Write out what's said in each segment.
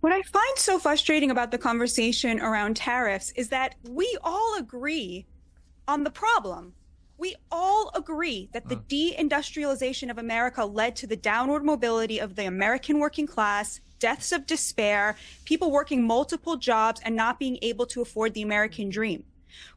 What I find so frustrating about the conversation around tariffs is that we all agree on the problem. We all agree that the de-industrialization of America led to the downward mobility of the American working class, deaths of despair, people working multiple jobs and not being able to afford the American dream.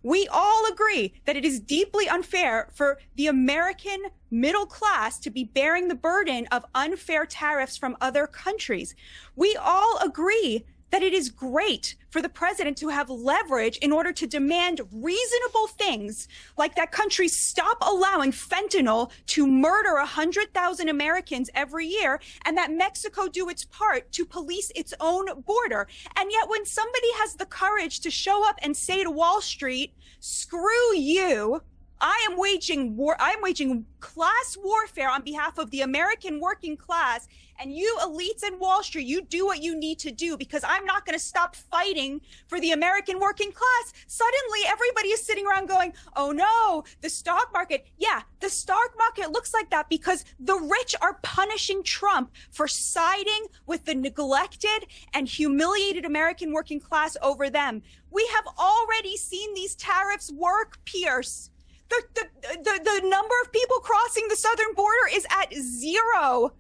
We all agree that it is deeply unfair for the American middle class to be bearing the burden of unfair tariffs from other countries. We all agree that it is great for the president to have leverage in order to demand reasonable things like that countries stop allowing fentanyl to murder 100,000 Americans every year and that Mexico do its part to police its own border. And yet when somebody has the courage to show up and say to Wall Street, screw you, I am waging war. I am waging class warfare on behalf of the American working class. And you elites in Wall Street, you do what you need to do because I'm not going to stop fighting for the American working class. Suddenly, everybody is sitting around going, oh no, the stock market. Yeah, the stock market looks like that because the rich are punishing Trump for siding with the neglected and humiliated American working class over them. We have already seen these tariffs work, Piers. The number of people crossing the southern border is at zero.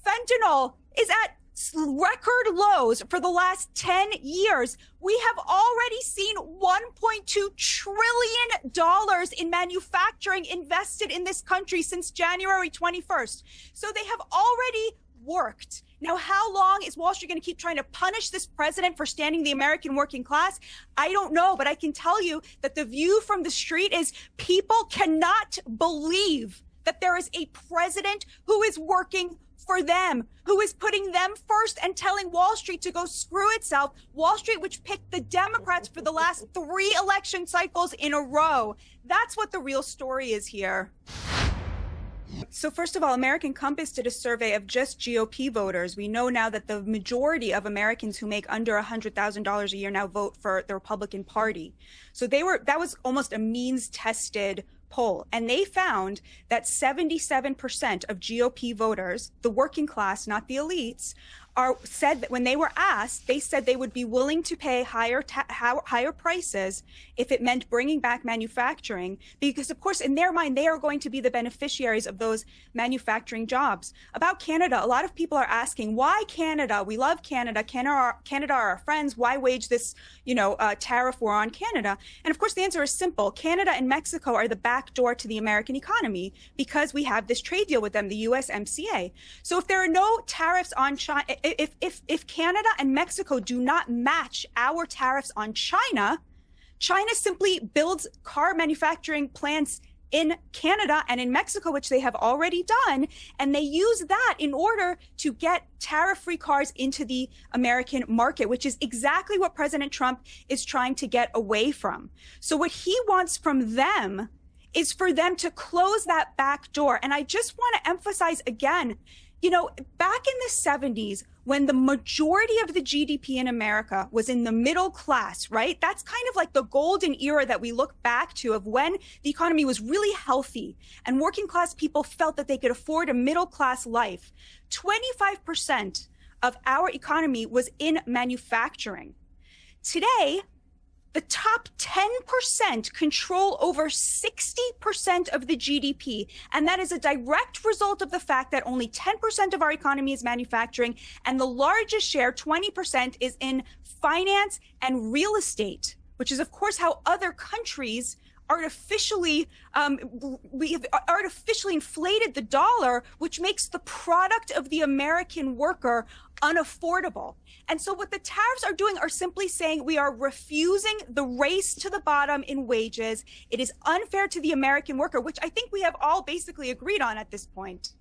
Fentanyl is at record lows for the last 10 years. We have already seen $1.2 trillion in manufacturing invested in this country since January 21st. So they have already worked. Now, how long is Wall Street going to keep trying to punish this president for standing the American working class? I don't know, but I can tell you that the view from the street is people cannot believe that there is a president who is working for them, who is putting them first and telling Wall Street to go screw itself. Wall Street, which picked the Democrats for the last 3 election cycles in a row. That's what the real story is here. So first of all, American Compass did a survey of just GOP voters. We know now that the majority of Americans who make under $100,000 a year now vote for the Republican Party. So that was almost a means-tested poll. And they found that 77% of GOP voters, the working class, not the elites, said that when they were asked, they said they would be willing to pay higher prices if it meant bringing back manufacturing, because of course in their mind they are going to be the beneficiaries of those manufacturing jobs. About Canada, a lot of people are asking, why Canada? We love Canada. Canada are our friends. Why wage this, tariff war on Canada? And of course the answer is simple. Canada and Mexico are the back door to the American economy because we have this trade deal with them, the USMCA. So if there are no tariffs on China, if Canada and Mexico do not match our tariffs on China, China simply builds car manufacturing plants in Canada and in Mexico, which they have already done, and they use that in order to get tariff-free cars into the American market, which is exactly what President Trump is trying to get away from. So what he wants from them is for them to close that back door. And I just want to emphasize again, back in the 70s, when the majority of the GDP in America was in the middle class, right? That's kind of like the golden era that we look back to of when the economy was really healthy and working class people felt that they could afford a middle class life. 25% of our economy was in manufacturing. Today, the top 10% control over 60% of the GDP. And that is a direct result of the fact that only 10% of our economy is manufacturing. And the largest share, 20%, is in finance and real estate, which is, of course, how other countries we have artificially inflated the dollar, which makes the product of the American worker unaffordable. And so what the tariffs are doing are simply saying we are refusing the race to the bottom in wages. It is unfair to the American worker, which I think we have all basically agreed on at this point.